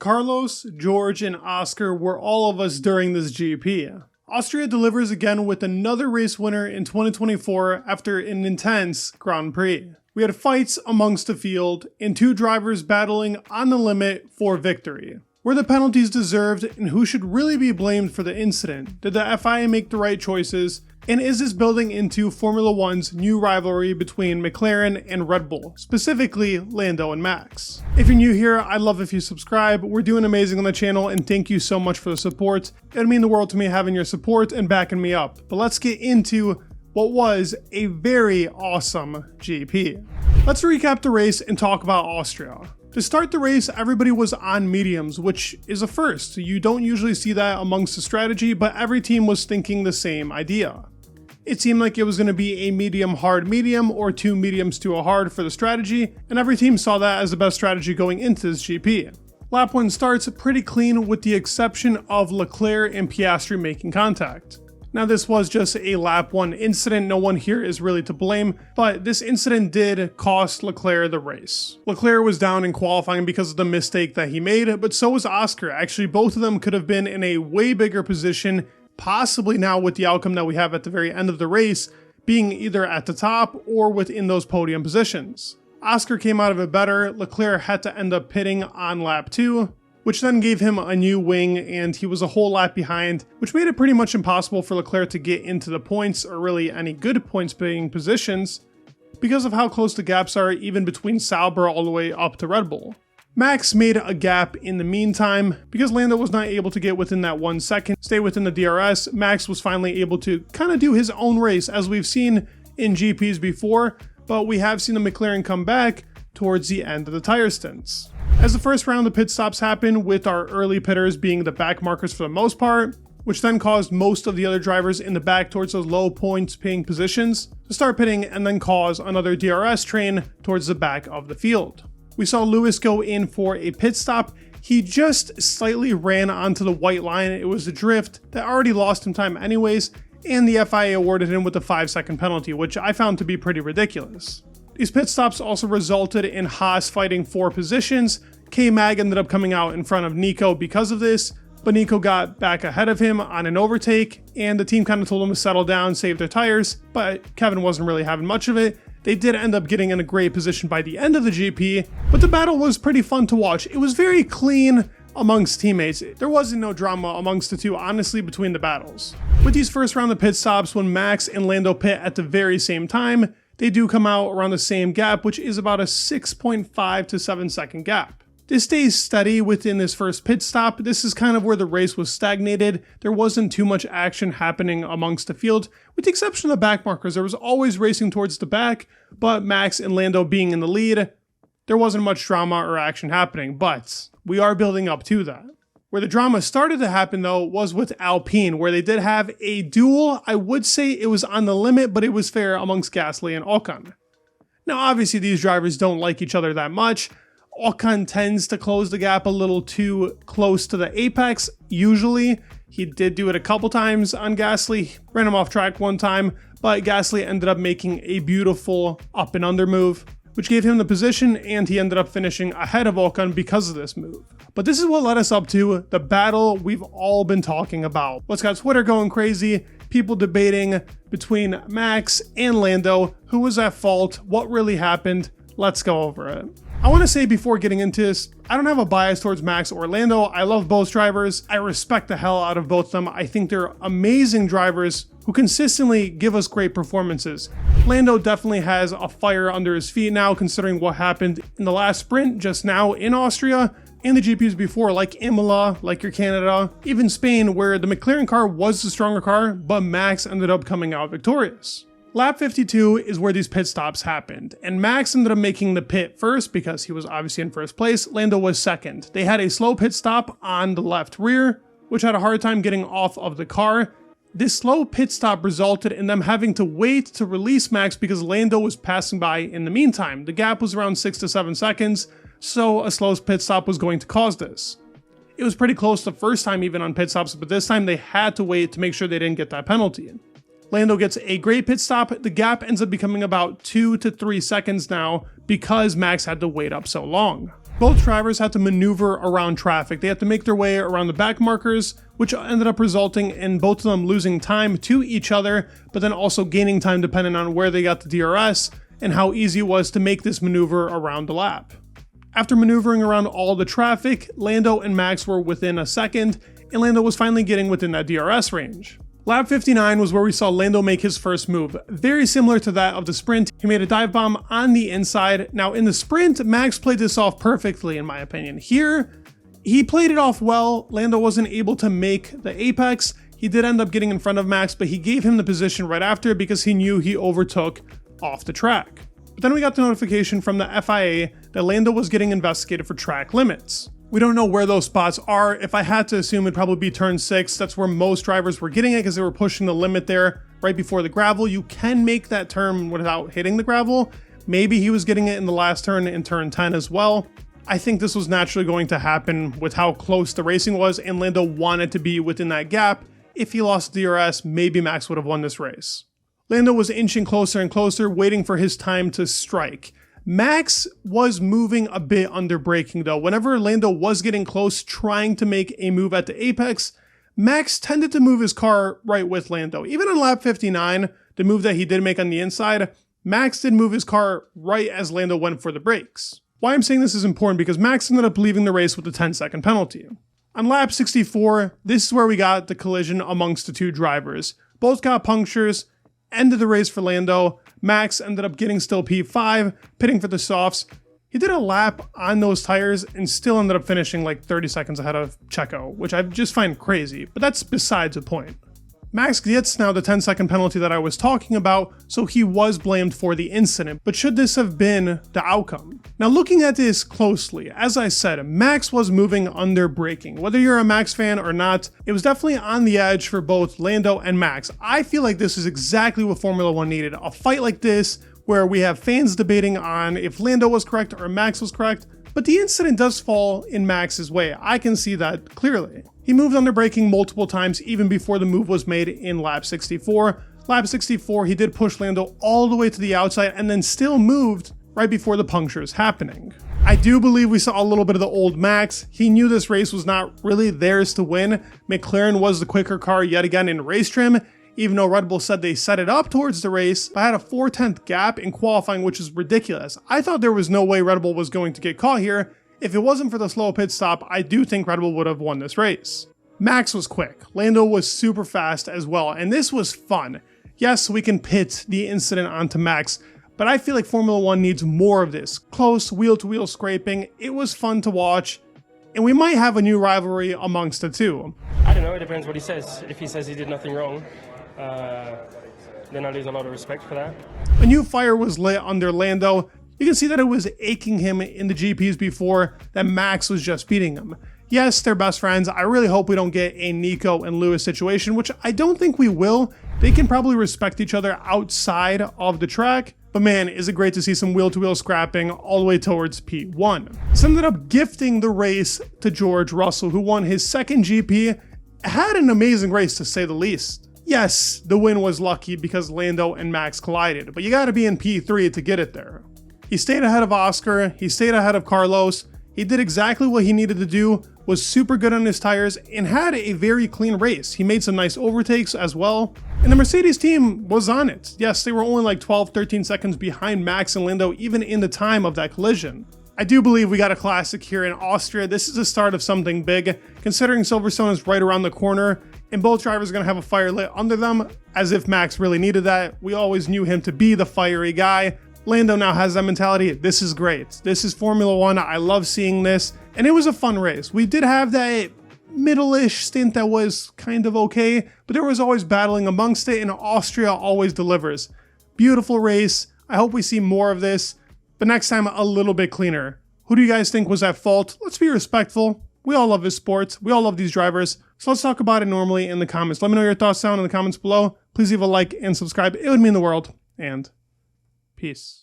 Carlos, George, and Oscar were all of us during this GP. Austria delivers again with another race winner in 2024 after an intense Grand Prix. We had fights amongst the field and two drivers battling on the limit for victory. Were the penalties deserved, and who should really be blamed for the incident? Did the FIA make the right choices? And is this building into Formula One's new rivalry between McLaren and Red Bull, specifically Lando and Max? If you're new here, I'd love if you subscribe. We're doing amazing on the channel, and thank you so much for the support. It'd mean the world to me having your support and backing me up. But let's get into what was a very awesome GP. Let's recap the race and talk about Austria. To start the race, everybody was on mediums, which is a first. You don't usually see that amongst the strategy, but every team was thinking the same idea. It seemed like it was going to be a medium hard medium or two mediums to a hard for the strategy, and every team saw that as the best strategy going into this GP. Lap 1 starts pretty clean with the exception of Leclerc and Piastri making contact. Now this was just a lap 1 incident, no one here is really to blame, but this incident did cost Leclerc the race. Leclerc was down in qualifying because of the mistake that he made, but so was Oscar. Actually, both of them could have been in a way bigger position, possibly now with the outcome that we have at the very end of the race, being either at the top or within those podium positions. Oscar came out of it better. Leclerc had to end up pitting on lap 2, which then gave him a new wing, and he was a whole lap behind, which made it pretty much impossible for Leclerc to get into the points or really any good points being positions because of how close the gaps are even between Sauber all the way up to Red Bull. Max made a gap in the meantime. Because Lando was not able to get within that 1 second, stay within the DRS, Max was finally able to kind of do his own race as we've seen in GPs before, but we have seen the McLaren come back towards the end of the tire stints. As the first round of pit stops happened, with our early pitters being the back markers for the most part, which then caused most of the other drivers in the back towards those low points paying positions to start pitting and then cause another DRS train towards the back of the field. We saw Lewis go in for a pit stop. He just slightly ran onto the white line. It was a drift that already lost him time anyways, and the FIA awarded him with a 5-second penalty, which I found to be pretty ridiculous. These pit stops also resulted in Haas fighting for positions. K-Mag ended up coming out in front of Nico because of this, but Nico got back ahead of him on an overtake, and the team kind of told him to settle down, save their tires, but Kevin wasn't really having much of it. They did end up getting in a great position by the end of the GP, but the battle was pretty fun to watch. It was very clean amongst teammates. There wasn't no drama amongst the two, honestly, between the battles. With these first round of pit stops, when Max and Lando pit at the very same time, they do come out around the same gap, which is about a 6.5 to 7 second gap. This stays steady within this first pit stop. This is kind of where the race was stagnated. There wasn't too much action happening amongst the field, with the exception of the back markers. There was always racing towards the back, but Max and Lando being in the lead, there wasn't much drama or action happening, but we are building up to that. Where the drama started to happen though was with Alpine, where they did have a duel. I would say it was on the limit, but it was fair amongst Gasly and Ocon. Now obviously these drivers don't like each other that much. Ocon tends to close the gap a little too close to the apex, usually. He did do it a couple times on Gasly, ran him off track one time, but Gasly ended up making a beautiful up and under move, which gave him the position, and he ended up finishing ahead of Ocon because of this move. But this is what led us up to the battle we've all been talking about. What's got Twitter going crazy, people debating between Max and Lando, who was at fault, what really happened. Let's go over it. I want to say before getting into this, I don't have a bias towards Max or Lando. I love both drivers. I respect the hell out of both of them. I think they're amazing drivers who consistently give us great performances. Lando definitely has a fire under his feet now, considering what happened in the last sprint just now in Austria and the GPs before, like Imola, like your Canada, even Spain, where the McLaren car was the stronger car, but Max ended up coming out victorious. Lap 52 is where these pit stops happened, and Max ended up making the pit first because he was obviously in first place. Lando was second. They had a slow pit stop on the left rear, which had a hard time getting off of the car. This slow pit stop resulted in them having to wait to release Max because Lando was passing by in the meantime. The gap was around 6 to 7 seconds, so a slow pit stop was going to cause this. It was pretty close the first time even on pit stops, but this time they had to wait to make sure they didn't get that penalty. Lando gets a great pit stop. The gap ends up becoming about 2 to 3 seconds now because Max had to wait up so long. Both drivers had to maneuver around traffic. They had to make their way around the back markers, which ended up resulting in both of them losing time to each other, but then also gaining time depending on where they got the DRS and how easy it was to make this maneuver around the lap. After maneuvering around all the traffic, Lando and Max were within a second, and Lando was finally getting within that DRS range. Lap 59 was where we saw Lando make his first move, very similar to that of the sprint. He made a dive bomb on the inside. Now in the sprint, Max played this off perfectly in my opinion. Here, he played it off well. Lando wasn't able to make the apex. He did end up getting in front of Max, but he gave him the position right after because he knew he overtook off the track. But then we got the notification from the FIA that Lando was getting investigated for track limits. We don't know where those spots are. If I had to assume, it'd probably be turn 6. That's where most drivers were getting it because they were pushing the limit there right before the gravel. You can make that turn without hitting the gravel. Maybe he was getting it in the last turn in turn 10 as well. I think this was naturally going to happen with how close the racing was, and Lando wanted to be within that gap. If he lost DRS, maybe Max would have won this race. Lando was inching closer and closer, waiting for his time to strike. Max was moving a bit under braking though. Whenever Lando was getting close, trying to make a move at the apex, Max tended to move his car right with Lando. Even on lap 59, the move that he did make on the inside, Max did move his car right as Lando went for the brakes. Why I'm saying this is important because Max ended up leaving the race with a 10-second penalty. On lap 64, this is where we got the collision amongst the two drivers. Both got punctures, ended the race for Lando. Max ended up getting still P5, pitting for the softs. He did a lap on those tires and still ended up finishing like 30 seconds ahead of Checo, which I just find crazy, but that's besides the point. Max gets now the 10-second penalty that I was talking about, so he was blamed for the incident, but should this have been the outcome? Now looking at this closely, as I said, Max was moving under braking. Whether you're a Max fan or not, it was definitely on the edge for both Lando and Max. I feel like this is exactly what Formula 1 needed. A fight like this where we have fans debating on if Lando was correct or Max was correct, but the incident does fall in Max's way. I can see that clearly. He moved under braking multiple times even before the move was made in lap 64. Lap 64, he did push Lando all the way to the outside and then still moved right before the punctures happening. I do believe we saw a little bit of the old Max. He knew this race was not really theirs to win. McLaren was the quicker car yet again in race trim, even though Red Bull said they set it up towards the race. I had a 4/10 gap in qualifying, which is ridiculous. I thought there was no way Red Bull was going to get caught here. If it wasn't for the slow pit stop, I do think Red Bull would have won this race. Max was quick. Lando was super fast as well, and this was fun. Yes, we can pit the incident onto Max, but I feel like Formula 1 needs more of this. Close wheel-to-wheel scraping. It was fun to watch, and we might have a new rivalry amongst the two. I don't know, it depends what he says. If he says he did nothing wrong, then I lose a lot of respect for that. A new fire was lit under Lando. You can see that it was aching him in the GPs before, that Max was just beating him. Yes, they're best friends. I really hope we don't get a Nico and Lewis situation, which I don't think we will. They can probably respect each other outside of the track. But man, is it great to see some wheel-to-wheel scrapping all the way towards P1. This ended up gifting the race to George Russell, who won his second GP. Had an amazing race to say the least. Yes, the win was lucky because Lando and Max collided, but you gotta be in P3 to get it there. He stayed ahead of Oscar, he stayed ahead of Carlos, he did exactly what he needed to do, was super good on his tires, and had a very clean race. He made some nice overtakes as well, and the Mercedes team was on it. Yes, they were only like 12-13 seconds behind Max and Lando even in the time of that collision. I do believe we got a classic here in Austria. This is the start of something big, considering Silverstone is right around the corner, and both drivers are going to have a fire lit under them, as if Max really needed that. We always knew him to be the fiery guy. Lando now has that mentality. This is great. This is Formula 1. I love seeing this. And it was a fun race. We did have that middle-ish stint that was kind of okay, but there was always battling amongst it, and Austria always delivers. Beautiful race. I hope we see more of this, but next time a little bit cleaner. Who do you guys think was at fault? Let's be respectful. We all love this sport. We all love these drivers. So let's talk about it normally in the comments. Let me know your thoughts down in the comments below. Please leave a like and subscribe. It would mean the world. And peace.